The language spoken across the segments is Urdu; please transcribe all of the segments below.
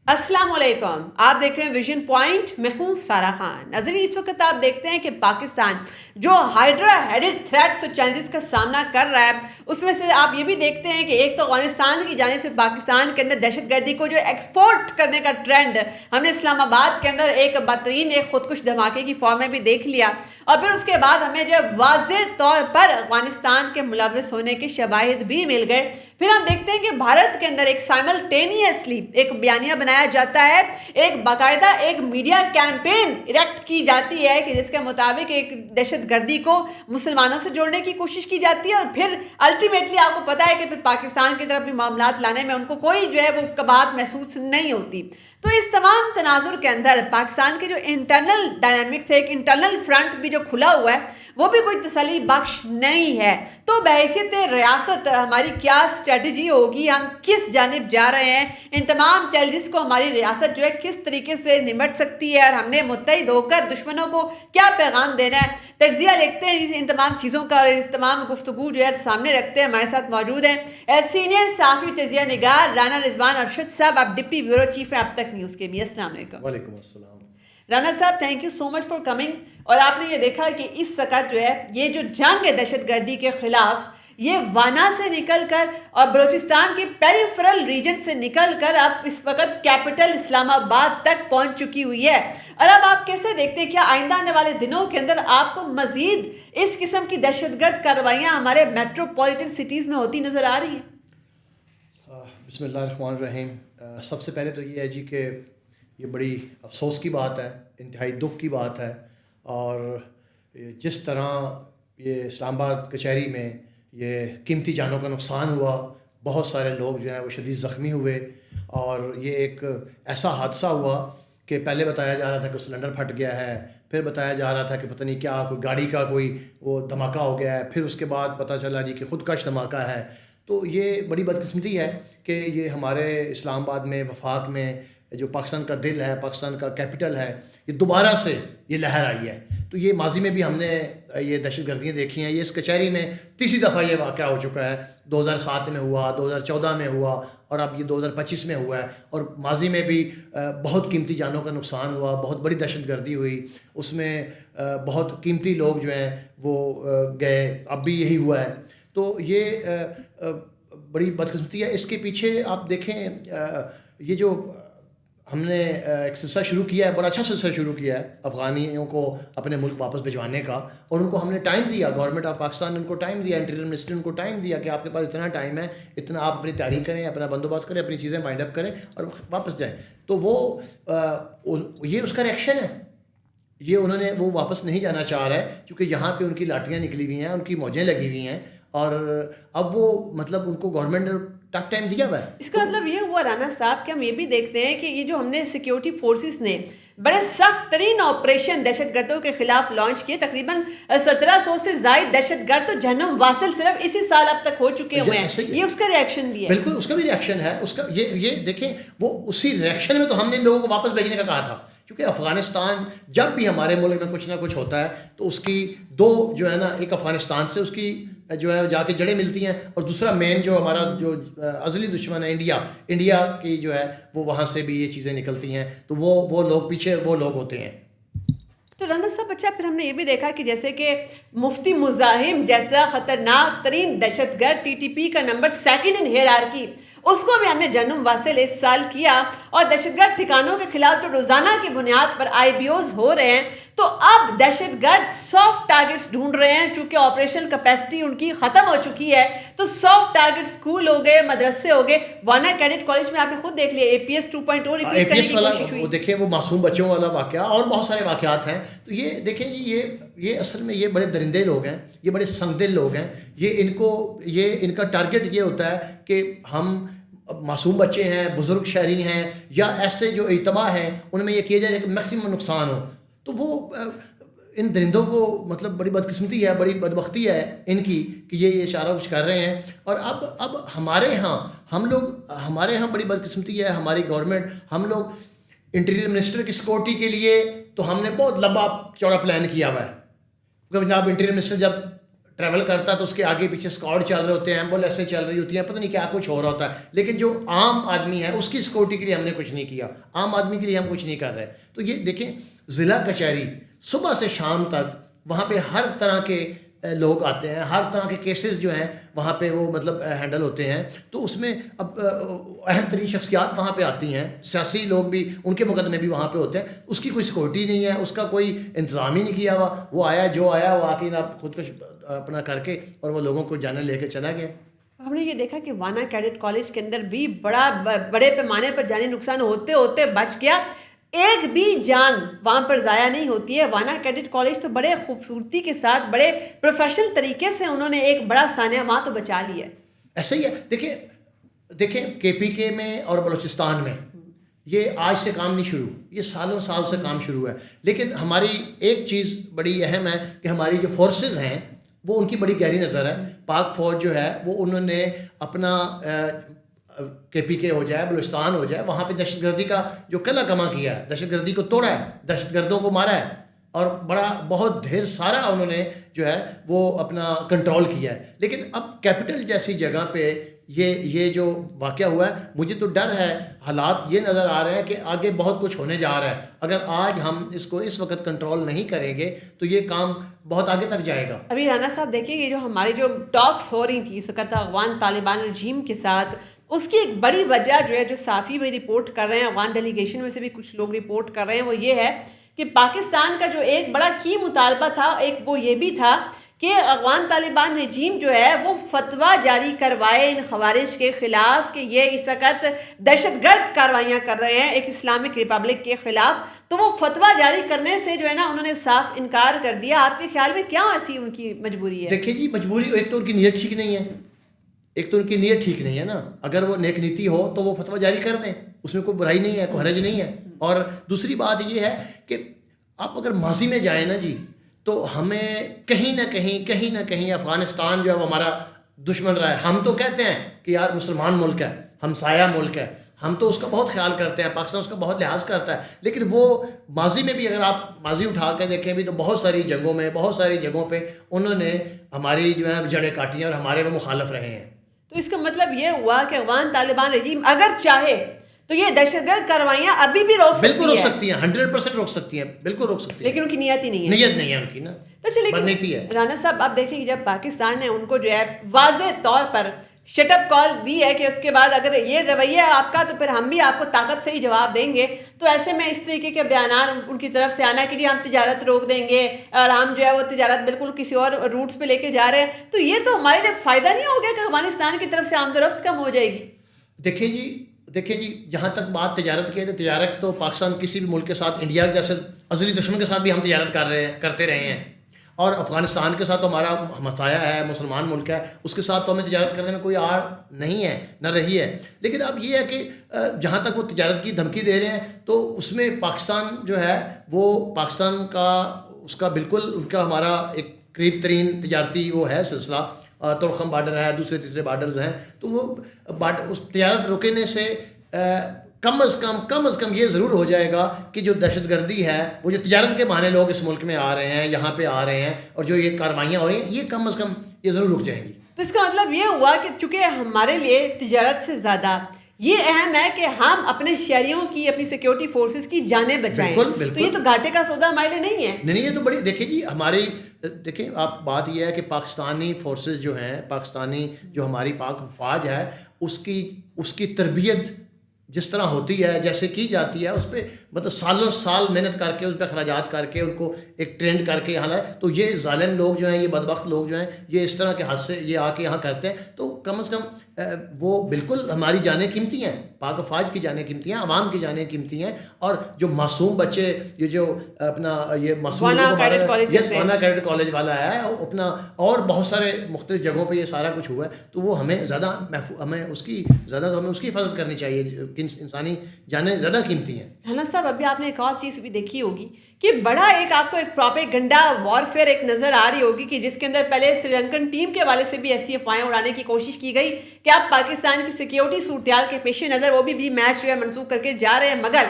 السلام علیکم، آپ دیکھ رہے ہیں ویژن پوائنٹ، میں ہوں سارا خان۔ ناظرین، اس وقت آپ دیکھتے ہیں کہ پاکستان جو ہائیڈرا ہیڈڈ تھریٹس اور چیلنجز کا سامنا کر رہا ہے، اس میں سے آپ یہ بھی دیکھتے ہیں کہ ایک تو افغانستان کی جانب سے پاکستان کے اندر دہشت گردی کو جو ایکسپورٹ کرنے کا ٹرینڈ ہم نے اسلام آباد کے اندر ایک بدترین ایک خودکش دھماکے کی فارم میں بھی دیکھ لیا، اور پھر اس کے بعد ہمیں جو واضح طور پر افغانستان کے ملوث ہونے کے شواہد بھی مل گئے۔ پھر ہم دیکھتے ہیں کہ بھارت کے اندر ایک سائملٹینیسلی ایک بیانیہ بنایا جاتا ہے، ایک باقاعدہ ایک میڈیا کیمپین ایریکٹ کی جاتی ہے کہ جس کے مطابق ایک دہشت گردی کو مسلمانوں سے جوڑنے کی کوشش کی جاتی ہے، اور پھر الٹیمیٹلی آپ کو پتہ ہے کہ پھر پاکستان کی طرف بھی معاملات لانے میں ان کو کوئی جو ہے وہ کبات محسوس نہیں ہوتی۔ تو اس تمام تناظر کے اندر پاکستان کے جو انٹرنل ڈائنامکس ہے، ایک انٹرنل فرنٹ بھی جو کھلا ہوا ہے، وہ بھی کوئی تسلی بخش نہیں ہے۔ تو بحیثیت ریاست ہماری کیا اسٹریٹجی ہوگی، ہم کس جانب جا رہے ہیں، ان تمام چیلنجز کو ہماری ریاست جو ہے کس طریقے سے نمٹ سکتی ہے، اور ہم نے متحد ہو کر دشمنوں کو کیا پیغام دینا ہے، تجزیہ لکھتے ہیں ان تمام چیزوں کا، اور تمام گفتگو جو ہے سامنے رکھتے ہیں۔ ہمارے ساتھ موجود ہیں سینئر صحافی تجزیہ نگار رانا رضوان ارشد صاحب، آپ ڈپٹی بیورو چیف ہیں اب تک نیوز کے بھی۔ السلام علیکم۔ وعلیکم السلام۔ رانا صاحب، thank you so much for coming. اور آپ نے یہ دیکھا کہ اس وقت جو ہے یہ جو جنگ ہے دہشت گردی کے خلاف، یہ وانا سے نکل کر اور بلوچستان کے پیریفرل ریجن سے نکل کر اب اس وقت کیپٹل اسلام آباد تک پہنچ چکی ہوئی ہے۔ اور اب آپ کیسے دیکھتے ہیں، کیا آئندہ آنے والے دنوں کے اندر آپ کو مزید اس قسم کی دہشت گرد کارروائیاں ہمارے میٹروپولیٹن سٹیز میں ہوتی نظر آ رہی ہیں؟ بسم اللہ الرحمن الرحیم۔ سب سے پہلے تو یہ ہے جی کہ یہ بڑی افسوس کی بات ہے، انتہائی دکھ کی بات ہے، اور جس طرح یہ اسلام آباد کچہری میں یہ قیمتی جانوں کا نقصان ہوا، بہت سارے لوگ جو ہیں وہ شدید زخمی ہوئے، اور یہ ایک ایسا حادثہ ہوا کہ پہلے بتایا جا رہا تھا کہ سلنڈر پھٹ گیا ہے، پھر بتایا جا رہا تھا کہ پتہ نہیں کیا کوئی گاڑی کا کوئی وہ دھماکہ ہو گیا ہے، پھر اس کے بعد پتہ چلا جی کہ خودکش دھماکہ ہے۔ تو یہ بڑی بدقسمتی ہے کہ یہ ہمارے اسلام آباد میں، وفاق میں، جو پاکستان کا دل ہے، پاکستان کا کیپٹل ہے، یہ دوبارہ سے یہ لہر آئی ہے۔ تو یہ ماضی میں بھی ہم نے یہ دہشت گردیاں دیکھی ہیں، یہ اس کچہری میں تیسری دفعہ یہ واقعہ ہو چکا ہے۔ 2007 میں ہوا، 2014 میں ہوا، اور اب یہ 2025 میں ہوا ہے، اور ماضی میں بھی بہت قیمتی جانوں کا نقصان ہوا، بہت بڑی دہشت گردی ہوئی، اس میں بہت قیمتی لوگ جو ہیں وہ گئے، اب بھی یہی ہوا ہے۔ تو یہ بڑی بدقسمتی ہے۔ اس کے پیچھے آپ دیکھیں، یہ جو ہم نے ایک سلسلہ شروع کیا ہے، بڑا اچھا سلسلہ شروع کیا ہے افغانیوں کو اپنے ملک واپس بھجوانے کا، اور ان کو ہم نے ٹائم دیا، گورنمنٹ آف پاکستان نے ان کو ٹائم دیا، انٹیریئر منسٹر نے ان کو ٹائم دیا کہ آپ کے پاس اتنا ٹائم ہے، اتنا آپ اپنی تیاری کریں، اپنا بندوبست کریں، اپنی چیزیں مائنڈ اپ کریں اور واپس جائیں۔ تو وہ یہ اس کا ریئیکشن ہے، یہ انہوں نے وہ واپس نہیں جانا چاہ رہا ہے، کیونکہ یہاں پہ ان کی لاٹیاں نکلی ہوئی ہیں، ان کی موجیں لگی ہوئی ہیں، اور اب وہ مطلب ان کو گورنمنٹ نے ٹف ٹائم دیا ہوا ہے۔ اس کا مطلب یہ ہوا رانا صاحب کہ ہم یہ بھی دیکھتے ہیں کہ یہ جو ہم نے سیکیورٹی فورسز نے بڑے سخت ترین آپریشن دہشت گردوں کے خلاف لانچ کیے، تقریباً 1700 سے زائد دہشت گرد تو جہنم واصل صرف اسی سال اب تک ہو چکے ہوئے ہیں، یہ اس کا ریئیکشن بھی ہے۔ بالکل اس کا بھی ریئیکشن ہے، اس کا یہ دیکھیں، وہ اسی ریئیکشن میں تو ہم نے لوگوں کو واپس بھیجنے کا کہا تھا، کیونکہ افغانستان جب بھی ہمارے ملک میں کچھ نہ کچھ ہوتا ہے تو اس کی دو جو ہے نا، ایک افغانستان سے اس کی جو ہے جا کے جڑیں ملتی ہیں، اور دوسرا مین جو ہمارا جو ازلی دشمن ہے انڈیا کی جو ہے وہ وہاں سے بھی یہ چیزیں نکلتی ہیں، تو وہ لوگ پیچھے وہ لوگ ہوتے ہیں۔ تو رانا صاحب، اچھا پھر ہم نے یہ بھی دیکھا کہ جیسے کہ مفتی مزاحم جیسا خطرناک ترین دہشت گرد ٹی ٹی پی کا نمبر سیکنڈ ان ہیرارکی، اس کو بھی ہم نے جہنم واصل اس سال کیا، اور دہشت گرد ٹھکانوں کے خلاف جو روزانہ کی بنیاد پر آئی بی اوز ہو رہے ہیں، تو اب دہشت گرد سافٹ ٹارگٹس ڈھونڈ رہے ہیں، چونکہ آپریشن کیپیسٹی ان کی ختم ہو چکی ہے، تو سافٹ ٹارگٹ اسکول ہو گئے، مدرسے ہو گئے۔ وانا کیڈٹ کالج میں آپ نے خود دیکھ لیا اے پی ایس 2.0 ریپیٹ کرنے کی کوشش ہوئی۔ وہ دیکھیں، وہ معصوم بچوں والا واقعہ اور بہت سارے واقعات ہیں۔ تو یہ دیکھیں جی، یہ اصل میں یہ بڑے درندے لوگ ہیں، یہ بڑے سنگ دل لوگ ہیں، یہ ان کا ٹارگٹ یہ ہوتا ہے کہ ہم معصوم بچے ہیں، بزرگ شہری ہیں، یا ایسے جو اجتماع ہیں ان میں یہ کیا جائے کہ میکسیمم نقصان ہو۔ تو وہ ان درندوں کو مطلب بڑی بدقسمتی ہے، بڑی بدبختی ہے ان کی کہ یہ اشارہ کچھ کر رہے ہیں۔ اور اب ہمارے ہاں بڑی بدقسمتی ہے، ہماری گورنمنٹ، ہم لوگ انٹیریئر منسٹر کی سیکورٹی کے لیے تو ہم نے بہت لمبا چوڑا پلان کیا ہوا ہے، کیونکہ جناب انٹیریئر منسٹر جب ٹریول کرتا ہے تو اس کے آگے پیچھے اسکواڈ چل رہے ہوتے ہیں, ایمبولینسیں چل رہی ہوتی ہیں, پتہ نہیں کیا کچھ ہو رہا ہوتا ہے. لیکن جو عام آدمی ہے اس کی سیکورٹی کے لیے ہم نے کچھ نہیں کیا, عام آدمی کے لیے ہم کچھ نہیں کر رہے. تو یہ دیکھیں ضلع کچہری صبح سے شام تک وہاں پہ ہر طرح کے لوگ آتے ہیں, ہر طرح کے کیسز جو ہیں وہاں پہ وہ مطلب ہینڈل ہوتے ہیں. تو اس میں اب اہم ترین شخصیات وہاں پہ آتی ہیں, سیاسی لوگ بھی, ان کے مقدمے بھی وہاں پہ ہوتے ہیں. اس کی کوئی سیکورٹی نہیں ہے, اس کا کوئی انتظام ہی نہیں کیا ہوا. وہ آیا جو آیا وہ آ کے خود کش اپنا کر کے اور وہ لوگوں کو جانے لے کے چلا گیا. ہم نے یہ دیکھا کہ وانا کیڈٹ کالج کے اندر بھی بڑے پیمانے پر جانی نقصان ہوتے ہوتے بچ گیا. ایک بھی جان وہاں پر ضائع نہیں ہوتی ہے. وانا کیڈٹ کالج تو بڑے خوبصورتی کے ساتھ بڑے پروفیشنل طریقے سے انہوں نے ایک بڑا سانحہ وہاں تو بچا لیا ہے. ایسا ہی ہے. دیکھیں کے پی کے میں اور بلوچستان میں یہ آج سے کام نہیں شروع, یہ سالوں سال سے کام شروع ہے. لیکن ہماری ایک چیز بڑی اہم ہے کہ ہماری جو فورسز ہیں وہ ان کی بڑی گہری نظر ہے. پاک فوج جو ہے وہ انہوں نے اپنا کے پی کے ہو جائے, بلوچستان ہو جائے, وہاں پہ دہشت گردی کا جو قلعہ کما کیا ہے, دہشت گردی کو توڑا ہے, دہشت گردوں کو مارا ہے اور بہت ڈھیر سارا انہوں نے جو ہے وہ اپنا کنٹرول کیا ہے. لیکن اب کیپٹل جیسی جگہ پہ یہ جو واقعہ ہوا ہے, مجھے تو ڈر ہے, حالات یہ نظر آ رہے ہیں کہ آگے بہت کچھ ہونے جا رہا ہے. اگر آج ہم اس کو اس وقت کنٹرول نہیں کریں گے تو یہ کام بہت آگے تک جائے گا. ابھی رانا صاحب دیکھیں گے جو ہماری جو ٹاکس ہو رہی تھی اس وقت افغان طالبان رجیم کے ساتھ, اس کی ایک بڑی وجہ جو ہے جو صحافی بھی رپورٹ کر رہے ہیں, افغان ڈیلیگیشن میں سے بھی کچھ لوگ رپورٹ کر رہے ہیں, وہ یہ ہے کہ پاکستان کا جو ایک بڑا کی مطالبہ تھا, ایک وہ یہ بھی تھا کہ افغان طالبان رجیم جو ہے وہ فتویٰ جاری کروائے ان خوارج کے خلاف کہ یہ اس وقت دہشت گرد کاروائیاں کر رہے ہیں ایک اسلامک ریپبلک کے خلاف. تو وہ فتویٰ جاری کرنے سے جو ہے نا انہوں نے صاف انکار کر دیا. آپ کے خیال میں کیا ایسی ان کی مجبوری ہے؟ دیکھیں جی, مجبوری ایک تو ان کی نیت ٹھیک نہیں ہے, ایک تو ان کی نیت ٹھیک نہیں ہے نا. اگر وہ نیک نیتی ہو تو وہ فتویٰ جاری کر دیں, اس میں کوئی برائی نہیں ہے, کوئی حرج نہیں ہے. اور دوسری بات یہ ہے کہ آپ اگر ماضی میں جائیں نا جی, تو ہمیں کہیں نہ کہیں افغانستان جو ہے وہ ہمارا دشمن رہا ہے. ہم تو کہتے ہیں کہ یار مسلمان ملک ہے, ہمسایہ ملک ہے, ہم تو اس کا بہت خیال کرتے ہیں, پاکستان اس کا بہت لحاظ کرتا ہے. لیکن وہ ماضی میں بھی اگر آپ ماضی اٹھا کے دیکھیں بھی تو بہت ساری جنگوں میں, بہت ساری جگہوں پہ انہوں نے ہماری جو ہے جڑیں کاٹی ہیں اور ہمارے وہ مخالف رہے ہیں. تو اس کا مطلب یہ ہوا کہ افغان طالبان رجیم اگر چاہے تو یہ دہشت گرد کاروائیاں ابھی بھی بالکل روک سکتی ہیں, 100% روک سکتی ہیں, بالکل روک سکتی ہیں, لیکن ان کی نیت ہی نہیں ہے. نیت نہیں ہے ان کی نا, تو چلیے رانا صاحب آپ دیکھیں کہ جب پاکستان نے ان کو جو ہے واضح طور پر شٹ اپ کال دی ہے کہ اس کے بعد اگر یہ رویہ ہے آپ کا تو پھر ہم بھی آپ کو طاقت سے ہی جواب دیں گے, تو ایسے میں اس طریقے کے بیانات ان کی طرف سے آنا کہ جی ہم تجارت روک دیں گے اور ہم جو ہے وہ تجارت بالکل کسی اور روٹس پہ لے کے جا رہے ہیں, تو یہ تو ہمارے لیے فائدہ نہیں ہو گیا کہ افغانستان کی طرف سے آمد و رفت کم ہو جائے گی. دیکھیں جی جہاں تک بات تجارت کی ہے تو تجارت تو پاکستان کسی بھی ملک کے ساتھ, انڈیا جیسے ازلی دشمن کے ساتھ بھی ہم تجارت کرتے رہے ہیں, اور افغانستان کے ساتھ تو ہمارا ہمسایہ ہے, مسلمان ملک ہے, اس کے ساتھ تو ہمیں تجارت کرنے میں کوئی آڑ نہیں ہے, نہ رہی ہے. لیکن اب یہ ہے کہ جہاں تک وہ تجارت کی دھمکی دے رہے ہیں تو اس میں پاکستان جو ہے وہ پاکستان کا اس کا بالکل ان کا ہمارا ایک قریب ترین تجارتی وہ ہے سلسلہ, ترخم بارڈر ہے, دوسرے تیسرے بارڈرز ہیں. تو وہ اس تجارت روکنے سے کم از کم یہ ضرور ہو جائے گا کہ جو دہشت گردی ہے, وہ جو تجارت کے بہانے لوگ اس ملک میں آ رہے ہیں, یہاں پہ آ رہے ہیں, اور جو یہ کاروائیاں ہو رہی ہیں, یہ کم از کم یہ ضرور رک جائیں گی. تو اس کا مطلب یہ ہوا کہ چونکہ ہمارے لیے تجارت سے زیادہ یہ اہم ہے کہ ہم اپنے شہریوں کی, اپنی سیکیورٹی فورسز کی جانیں بچائیں. بالکل. تو یہ تو گھاٹے کا سودا ہمارے لیے نہیں ہے. نہیں, یہ تو بڑی دیکھیں جی ہماری دیکھیں آپ بات یہ ہے کہ پاکستانی فورسز جو ہیں, پاکستانی جو ہماری پاک فوج ہے, اس کی تربیت جس طرح ہوتی ہے, جیسے کی جاتی ہے, اس پہ مطلب سالوں سال محنت کر کے, اس پہ اخراجات کر کے, ان کو ایک ٹرینڈ کر کے یہاں لائے. تو یہ ظالم لوگ جو ہیں, یہ بدبخت لوگ جو ہیں, یہ اس طرح کے حادثے یہ آ کے یہاں کرتے ہیں. تو کم از کم وہ بالکل ہماری جانیں قیمتی ہیں, پاک فوج کی جانیں قیمتی ہیں, عوام کی جانیں قیمتی ہیں. اور جو معصوم بچے, یہ جو اپنا یہ معصوم وانا کیڈٹ کالج والا ہے اپنا, اور بہت سارے مختلف جگہوں پہ یہ سارا کچھ ہوا ہے, تو وہ ہمیں زیادہ ہمیں اس کی حفاظت کرنی چاہیے. انسانی جانیں زیادہ قیمتی ہیں. رانا صاحب ابھی آپ نے ایک اور چیز بھی دیکھی ہوگی کہ بڑا ایک آپ کو ایک پروپیگنڈا وارفیئر ایک نظر آ رہی ہوگی کہ جس کے اندر پہلے سری لنکن ٹیم کے حوالے سے بھی ایسی افواہیں اڑانے کی کوشش کی گئی کہ آپ پاکستان کی سیکیورٹی صورتحال کے پیش نظر وہ بھی میچ جو ہے منسوخ کر کے جا رہے ہیں, مگر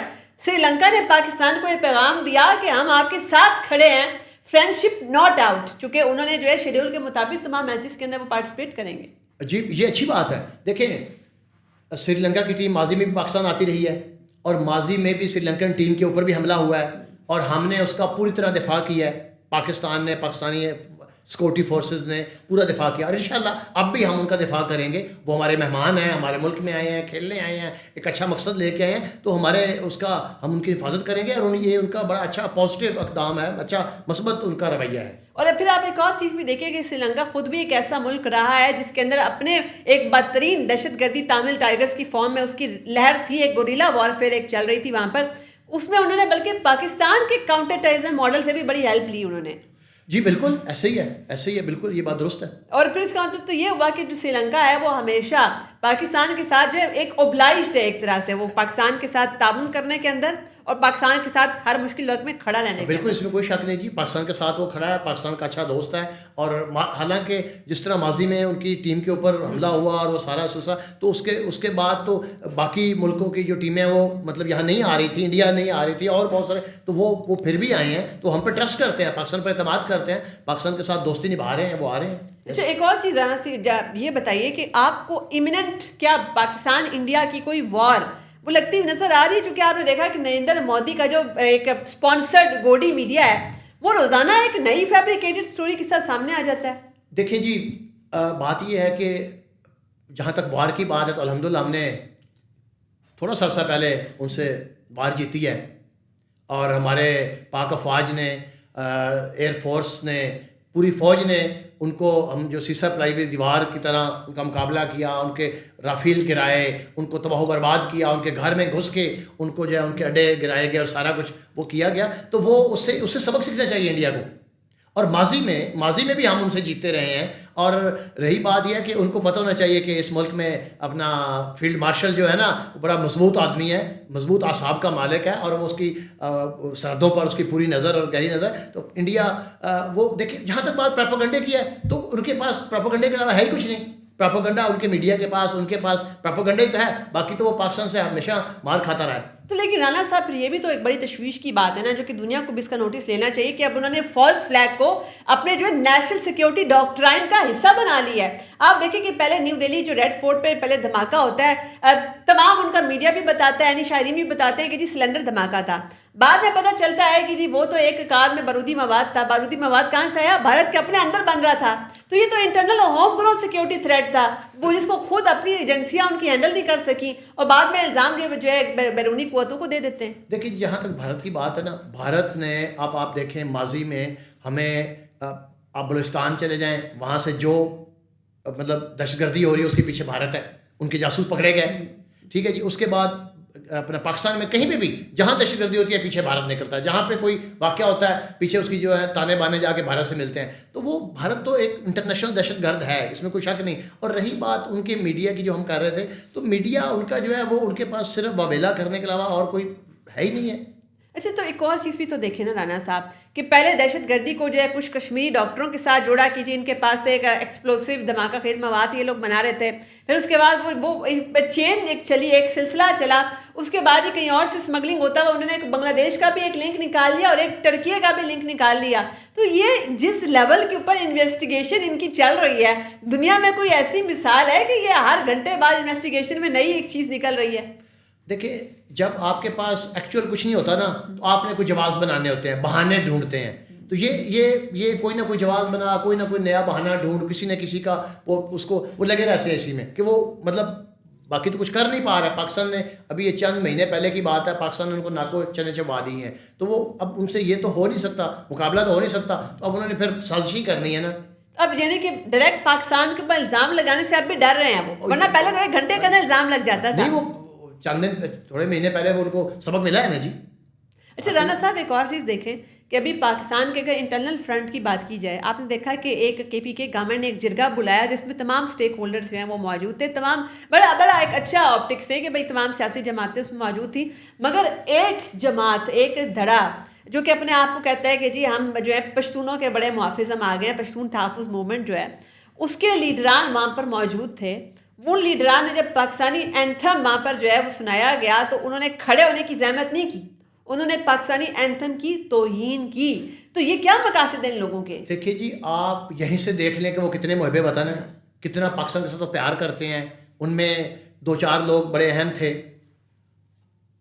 سری لنکا نے پاکستان کو یہ پیغام دیا کہ ہم آپ کے ساتھ کھڑے ہیں, فرینڈشپ ناٹ آؤٹ، چونکہ انہوں نے جو ہے شیڈول کے مطابق تمام میچز کے اندر وہ پارٹیسپیٹ کریں گے. جی یہ اچھی بات ہے. دیکھیں سری لنکا کی ٹیم ماضی میں بھی پاکستان آتی رہی ہے اور ماضی میں بھی سری لنکن ٹیم کے اوپر بھی حملہ ہوا ہے اور ہم نے اس کا پوری طرح دفاع کیا ہے. پاکستان نے، پاکستانی سیکورٹی فورسز نے پورا دفاع کیا اور انشاءاللہ اب بھی ہم ان کا دفاع کریں گے. وہ ہمارے مہمان ہیں، ہمارے ملک میں آئے ہیں، کھیلنے آئے ہیں، ایک اچھا مقصد لے کے آئے ہیں، تو ہمارے اس کا ہم ان کی حفاظت کریں گے اور یہ ان کا بڑا اچھا پازیٹیو اقدام ہے، اچھا مثبت ان کا رویہ ہے. اور پھر آپ ایک اور چیز بھی دیکھیں کہ سری لنکا خود بھی ایک ایسا ملک رہا ہے جس کے اندر اپنے ایک بدترین دہشت گردی تامل ٹائیگرز کی فارم میں اس کی لہر تھی، ایک گوریلا وارفیئر ایک چل رہی تھی وہاں پر. اس میں انہوں نے بلکہ پاکستان کے کاؤنٹر ٹیررزم ماڈل سے بھی بڑی ہیلپ لی انہوں نے. جی بالکل ایسے ہی ہے، بالکل یہ بات درست ہے. اور پھر اس کا مطلب تو یہ ہوا کہ جو سری لنکا ہے وہ ہمیشہ پاکستان کے ساتھ جو ہے ایک اوبلائزڈ ہے ایک طرح سے، وہ پاکستان کے ساتھ تعاون کرنے کے اندر اور پاکستان کے ساتھ ہر مشکل وقت میں کھڑا رہنے کے. بالکل اس میں کوئی شک نہیں جی، پاکستان کے ساتھ وہ کھڑا ہے، پاکستان کا اچھا دوست ہے. اور حالانکہ جس طرح ماضی میں ان کی ٹیم کے اوپر حملہ ہوا اور وہ سارا سلسلہ، تو اس کے بعد تو باقی ملکوں کی جو ٹیمیں وہ مطلب یہاں نہیں آ رہی تھی، انڈیا نہیں آ رہی تھی اور بہت سارے، تو وہ پھر بھی آئے ہیں. تو ہم پہ ٹرسٹ کرتے ہیں، پاکستان پر اعتماد کرتے ہیں، پاکستان کے ساتھ دوستی نبھا رہے ہیں، وہ آ رہے ہیں. اچھا ایک اور چیز رانا سی یہ بتائیے کہ آپ کو امیوننٹ کیا پاکستان انڈیا کی کوئی وار وہ لگتی ہوئی نظر آ رہی ہے؟ چونکہ آپ نے دیکھا کہ نریندر مودی کا جو ایک اسپانسرڈ گوڈی میڈیا ہے وہ روزانہ ایک نئی فیبریکیٹڈ سٹوری کے ساتھ سامنے آ جاتا ہے. دیکھیں جی بات یہ ہے کہ جہاں تک وار کی بات ہے تو الحمدللہ ہم نے تھوڑا سا عرصہ پہلے ان سے وار جیتی ہے اور ہمارے پاک افواج نے، ایئر فورس نے، پوری فوج نے ان کو، ہم جو سیسا پلائی دیوار کی طرح ان کا مقابلہ کیا، ان کے رافیل گرائے، ان کو تباہ و برباد کیا، ان کے گھر میں گھس کے ان کو جو ہے ان کے اڈے گرائے گئے اور سارا کچھ وہ کیا گیا. تو وہ اس سے سبق سیکھنا چاہیے انڈیا کو. اور ماضی میں بھی ہم ان سے جیتے رہے ہیں. اور رہی بات یہ ہے کہ ان کو پتہ ہونا چاہیے کہ اس ملک میں اپنا فیلڈ مارشل جو ہے نا بڑا مضبوط آدمی ہے، مضبوط اعصاب کا مالک ہے اور وہ اس کی سرحدوں پر اس کی پوری نظر اور گہری نظر. تو انڈیا وہ دیکھیں، جہاں تک بات پراپوگنڈے کی ہے تو ان کے پاس پراپوگنڈے کے علاوہ ہے ہی کچھ نہیں. پراپوگنڈا ان کے میڈیا کے پاس، ان کے پاس پراپوگنڈے تو ہے، باقی تو وہ پاکستان سے ہمیشہ مار کھاتا رہا ہے. تو لیکن رانا صاحب پھر یہ بھی تو ایک بڑی تشویش کی بات ہے نا، جو کہ دنیا کو بھی اس کا نوٹس لینا چاہیے کہ اب انہوں نے فالس فلیگ کو اپنے جو ہے نیشنل سیکیورٹی ڈاکٹرائن کا حصہ بنا لیا ہے. آپ دیکھیں کہ پہلے نیو دہلی جو ریڈ فورٹ پہ پہلے دھماکہ ہوتا ہے، تمام ان کا میڈیا بھی بتاتا ہے، یعنی شاہدین بھی بتاتے ہیں کہ جی سلنڈر دھماکہ تھا. بعد میں پتہ چلتا ہے کہ جی وہ تو ایک کار میں بارودی مواد تھا. بارودی مواد کہاں سے آیا؟ بھارت کے اپنے اندر بن رہا تھا. تو یہ تو internal home grown security threat تھا، وہ جس کو خود اپنی ایجنسیاں ان کی ہینڈل نہیں کر سکیں اور بعد میں الزام جو ہے بیرونی قوتوں کو دے دیتے ہیں. دیکھیں جہاں تک بھارت کی بات ہے نا، بھارت نے اب آپ دیکھیں ماضی میں ہمیں، آپ بلوچستان چلے جائیں، وہاں سے جو مطلب دہشت گردی ہو رہی ہے اس کے پیچھے بھارت ہے، ان کے جاسوس پکڑے گئے. ٹھیک ہے جی. اس کے بعد اپنا پاکستان میں کہیں پہ بھی جہاں دہشت گردی ہوتی ہے پیچھے بھارت نکلتا ہے، جہاں پہ کوئی واقعہ ہوتا ہے پیچھے اس کی جو ہے تانے بانے جا کے بھارت سے ملتے ہیں. تو وہ بھارت تو ایک انٹرنیشنل دہشت گرد ہے، اس میں کوئی شک نہیں. اور رہی بات ان کے میڈیا کی جو ہم کر رہے تھے، تو میڈیا ان کا جو ہے وہ ان کے پاس صرف واویلا کرنے کے علاوہ اور کوئی ہے ہی نہیں ہے. اچھا تو ایک اور چیز بھی تو دیکھیں نا رانا صاحب کہ پہلے دہشت گردی کو جو ہے کچھ کشمیری ڈاکٹروں کے ساتھ جوڑا کہ جی ان کے پاس ایک ایکسپلوسیو دھماکہ خیز مواد یہ لوگ بنا رہے تھے. پھر اس کے بعد وہ چین ایک چلی، ایک سلسلہ چلا. اس کے بعد ہی کہیں اور سے اسمگلنگ ہوتا ہوا انہوں نے ایک بنگلہ دیش کا بھی ایک لنک نکال لیا اور ایک ٹرکیے کا بھی لنک نکال لیا. تو یہ جس لیول کے اوپر انویسٹیگیشن ان کی چل رہی ہے، دنیا میں کوئی ایسی مثال ہے کہ یہ ہر گھنٹے بعد انویسٹیگیشن میں نئی ایک چیز نکل رہی ہے؟ دیکھیں جب آپ کے پاس ایکچوئل کچھ نہیں ہوتا نا، تو آپ نے کوئی جواز بنانے ہوتے ہیں، بہانے ڈھونڈتے ہیں. تو یہ کوئی نہ کوئی جواز بنا، کوئی نہ کوئی نیا بہانہ ڈھونڈ، کسی نہ کسی کا وہ لگے رہتے ہیں اسی میں کہ وہ مطلب باقی تو کچھ کر نہیں پا رہا ہے. پاکستان نے ابھی یہ چند مہینے پہلے کی بات ہے، پاکستان نے ان کو ناکو چنے چبا دی ہیں. تو وہ اب ان سے یہ تو ہو نہیں سکتا، مقابلہ تو ہو نہیں سکتا. تو اب انہوں نے پھر سازشی کرنی ہے نا. اب یعنی کہ ڈائریکٹ پاکستان کے اوپر الزام لگانے سے اب بھی ڈر رہے ہیں وہ، ورنہ پہلے تو ایک گھنٹے کے اندر الزام لگ جاتا تھا. نہیں، وہ چند دن تھوڑے مہینے پہلے وہ ان کو سبق ملا ہے نا جی. اچھا رانا صاحب ایک اور چیز دیکھیں کہ ابھی پاکستان کے اگر انٹرنل فرنٹ کی بات کی جائے، آپ نے دیکھا کہ ایک KPK گورنمنٹ نے ایک جرگہ بلایا جس میں تمام سٹیک ہولڈرز جو ہیں وہ موجود تھے. تمام بڑا ایک اچھا آپٹکس ہے کہ بھئی تمام سیاسی جماعتیں اس میں موجود تھیں، مگر ایک جماعت، ایک دھڑا جو کہ اپنے آپ کو کہتا ہے کہ جی ہم جو ہے پشتونوں کے بڑے محافظ ہم آ گئے ہیں، پشتون تحفظ موومنٹ جو ہے اس کے لیڈران وہاں پر موجود تھے. وہ لیڈران نے جب پاکستانی اینتھم وہاں پر جو ہے وہ سنایا گیا تو انہوں نے کھڑے ہونے کی زحمت نہیں کی، انہوں نے پاکستانی اینتھم کی توہین کی. تو یہ کیا مقاصد ہیں ان لوگوں کے؟ دیکھیے جی، آپ یہیں سے دیکھ لیں کہ وہ کتنے محب وطن ہیں، کتنا پاکستان کے ساتھ وہ پیار کرتے ہیں. ان میں 2-4 لوگ بڑے اہم تھے،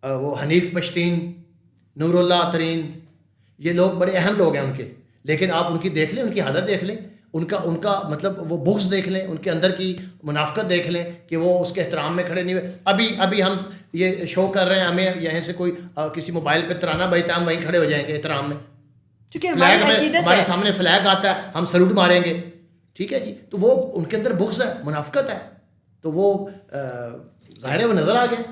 وہ حنیف پشتین، نور اللہ ترین، یہ لوگ بڑے اہم لوگ ہیں ان کے. لیکن آپ ان کی دیکھ لیں، ان کی حالت دیکھ لیں، ان کا مطلب وہ بغض دیکھ لیں، ان کے اندر کی منافقت دیکھ لیں کہ وہ اس کے احترام میں کھڑے نہیں ہوئے. ابھی ہم یہ شو کر رہے ہیں، ہمیں یہیں سے کوئی کسی موبائل پہ ترانہ بجتا ہے، ہم وہیں کھڑے ہو جائیں گے احترام میں. فلیگ ہمارے سامنے فلیگ آتا ہے، ہم سلوٹ ماریں گے. ٹھیک ہے جی. تو وہ ان کے اندر بغض ہے، منافقت ہے، تو وہ ظاہر ہے وہ نظر آ گئے.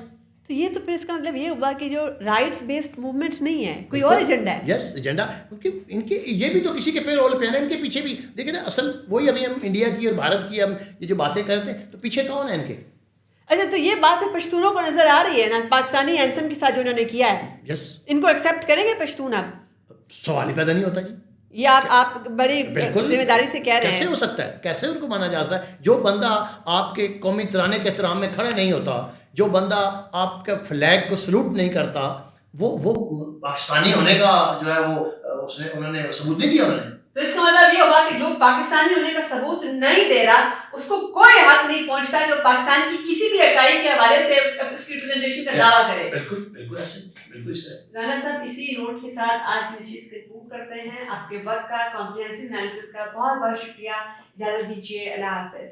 تو یہ تو پھر اس کا مطلب یہ ہوا کہ جو رائٹس بیسڈ موومنٹ نہیں ہے، کوئی اور ایجنڈا ہے. یس، ایجنڈا. ان کے یہ بھی تو کسی کے پہ رول پہ ہے، ان کے پیچھے بھی دیکھیں نا. اصل وہی ابھی ہم انڈیا کی اور بھارت کی ہم یہ جو باتیں کرتے ہیں، تو پیچھے کون ہے ان کے؟ اچھا، تو یہ بات پھر پشتونوں کو نظر آ رہی ہے نا، پاکستانی اینتھم کے ساتھ جو انہوں نے کیا ہے. یس. ان کو ایکسیپٹ کریں گے پشتون؟ اب سوال ہی پیدا نہیں ہوتا جی. یہ آپ بڑی ذمہ داری سے کہہ رہے ہیں. کیسے ہو سکتا ہے؟ کیسے ان کو مانا جا سکتا ہے؟ جو بندہ آپ کے قومی ترانے کے احترام میں کھڑا نہیں ہوتا، جو بندہ آپ کا فلیگ کو سلوٹ نہیں کرتا، وہ پاکستانی ہونے کا جو ہے وہ انہوں نے ثبوت نہیں دیا. انہوں نے تو اس کا مطلب یہ ہوگا کہ جو پاکستانی ہونے کا ثبوت نہیں دے رہا، اس کو کوئی حق نہیں پہنچتا کہ وہ پاکستان کی کسی بھی اکائی کے حوالے سے اس کی ریپرزنٹیشن کا دعویٰ کرے. بالکل ایسے، بالکل سے. رانا صاحب، اسی نوٹ کے ساتھ آج کی نشست کو کرتے ہیں. آپ کے وقت کا، کمپریہنسو انالیسس کا بہت بہت شکریہ. اجازت دیجیے. اللہ حافظ.